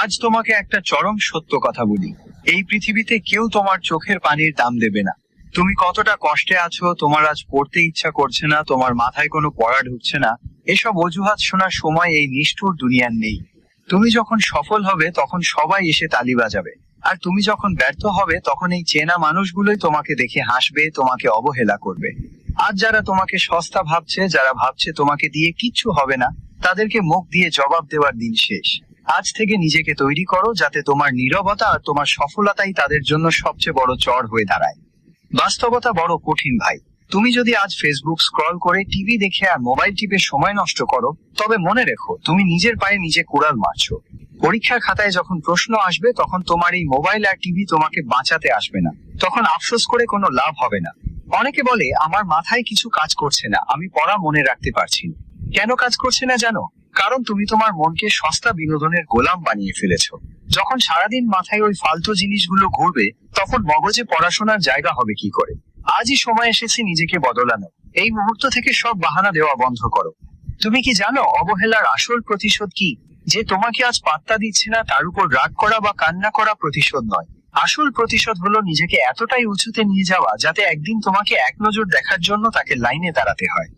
আজ তোমাকে একটা চরম সত্য কথা বলি। এই পৃথিবীতে কেউ তোমার চোখের পানির দাম দেবে না। তুমি কতটা কষ্টে আছো, তোমার আজ পড়তে ইচ্ছা করছে না, তোমার মাথায় কোনো পড়া ঢুকছে না, এসব অজুহাত শোনার সময় এই নিষ্ঠুর দুনিয়ার নেই। তুমি যখন সফল হবে তখন সবাই এসে তালি বাজাবে, আর তুমি যখন ব্যর্থ হবে তখন এই চেনা মানুষগুলোই তোমাকে দেখে হাসবে, তোমাকে অবহেলা করবে। আজ যারা তোমাকে সস্তা ভাবছে, যারা ভাবছে তোমাকে দিয়ে কিচ্ছু হবে না, তাদেরকে মুখ দিয়ে জবাব দেওয়ার দিন শেষ। আজ থেকে নিজেকে তৈরি করো, যাতে তোমার নীরবতা আর তোমার সফলতাই তাদের জন্য সবচেয়ে বড় চড় হয়ে দাঁড়ায়। বাস্তবতা বড় কঠিন ভাই। তুমি যদি আজ ফেসবুক স্ক্রল করে, টিভি দেখে আর মোবাইল টিপে সময় নষ্ট করো, তবে মনে রেখো তুমি নিজের পায়ে নিজে কুড়াল মারছো। পরীক্ষার খাতায় যখন প্রশ্ন আসবে তখন তোমার এই মোবাইল আর টিভি তোমাকে বাঁচাতে আসবে না। তখন আফসোস করে কোনো লাভ হবে না। অনেকে বলে আমার মাথায় কিছু কাজ করছে না, আমি পড়া মনে রাখতে পারছি না। কেন কাজ করছে না জানো? কারণ তুমি তোমার মনকে সস্তা বিনোদনের গোলাম বানিয়ে ফেলেছো। যখন সারাদিন মাথায় ওই ফালতু জিনিসগুলো ঘুরবে, তখন মগজে পড়াশোনার জায়গা হবে কি করে? আজই সময় এসেছে নিজেকে বদলানো। এই মুহূর্ত থেকে সব বাহানা দেওয়া বন্ধ করো। তুমি কি জানো অবহেলার আসল প্রতিশোধ কি? যে তোমাকে আজ পাত্তা দিচ্ছে না তার উপর রাগ করা বা কান্না করা প্রতিশোধ নয়। আসল প্রতিশোধ হলো নিজেকে এতটাই উঁচুতে নিয়ে যাওয়া যাতে একদিন তোমাকে এক নজর দেখার জন্য তাকে লাইনে দাঁড়াতে হয়।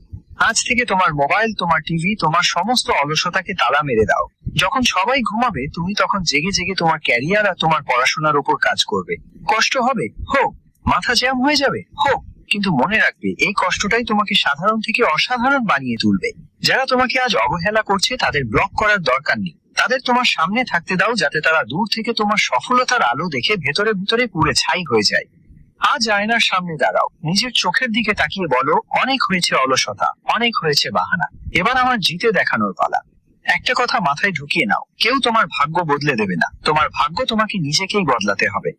আজ থেকে তোমার মোবাইল, তোমার টিভি, তোমার সমস্ত অলসতাকে তালা মেরে দাও। যখন সবাই ঘুমাবে তুমি তখন জেগে জেগে তোমার ক্যারিয়ার আর তোমার পড়াশোনার উপর কাজ করবে। কষ্ট হবে, হোক। মাথা জ্যাম হয়ে যাবে, হোক। কিন্তু মনে রাখবে এই কষ্টটাই তোমাকে সাধারণ থেকে অসাধারণ বানিয়ে তুলবে। যারা তোমাকে আজ অবহেলা করছে তাদের ব্লক করার দরকার নেই। তাদের তোমার সামনে থাকতে দাও, যাতে তারা দূর থেকে তোমার সফলতার আলো দেখে ভেতরে ভেতরে পুড়ে ছাই হয়ে যায়। আজ আয়নার সামনে দাঁড়াও, নিজের চোখের দিকে তাকিয়ে বলো, অনেক হয়েছে অলসতা, অনেক হয়েছে বাহানা, এবার আমার জিতে দেখানোর পালা। একটা কথা মাথায় ঢুকিয়ে নাও, কেউ তোমার ভাগ্য বদলে দেবে না। তোমার ভাগ্য তোমাকে নিজেকেই বদলাতে হবে।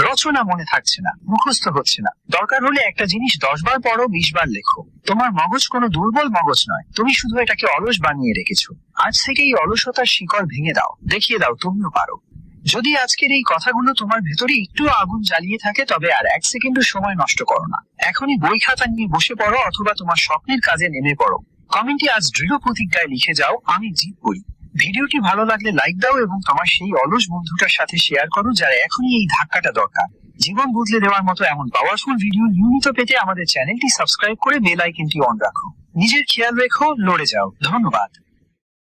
রচনা মনে থাকছে না, মুখস্থ হচ্ছে না, দরকার হলে একটা জিনিস 10 বার পড়ো, 20 বার লেখো। তোমার মগজ কোনো দুর্বল মগজ নয়, তুমি শুধু এটাকে অলস বানিয়ে রেখেছো। আজ থেকে এই অলসতার শিকড় ভেঙে দাও, দেখিয়ে দাও তুমিও পারো। যদি আজকের এই কথাগুলো তোমার ভেতরে একটু আগুন জ্বালিয়ে থাকে, তবে আর 1 সেকেন্ডও সময় নষ্ট করো না। এখনই বই খাতা নিয়ে বসে পড়ো, অথবা তোমার স্বপ্নের কাজে নেমে পড়ো। কমেন্টে আজ দৃঢ় প্রতিজ্ঞায় লিখে যাও, আমি জিতবই। ভিডিওটি ভালো লাগলে লাইক দাও এবং তোমার সেই অলস বন্ধুটার সাথে শেয়ার করো যার এখনই এই ধাক্কাটা দরকার। জীবন বদলে দেওয়ার মতো এমন পাওয়ারফুল ভিডিও নিয়মিত পেতে আমাদের চ্যানেলটি সাবস্ক্রাইব করে বেল আইকনটি অন রাখো। নিজের খেয়াল রেখো, লড়ে যাও। ধন্যবাদ।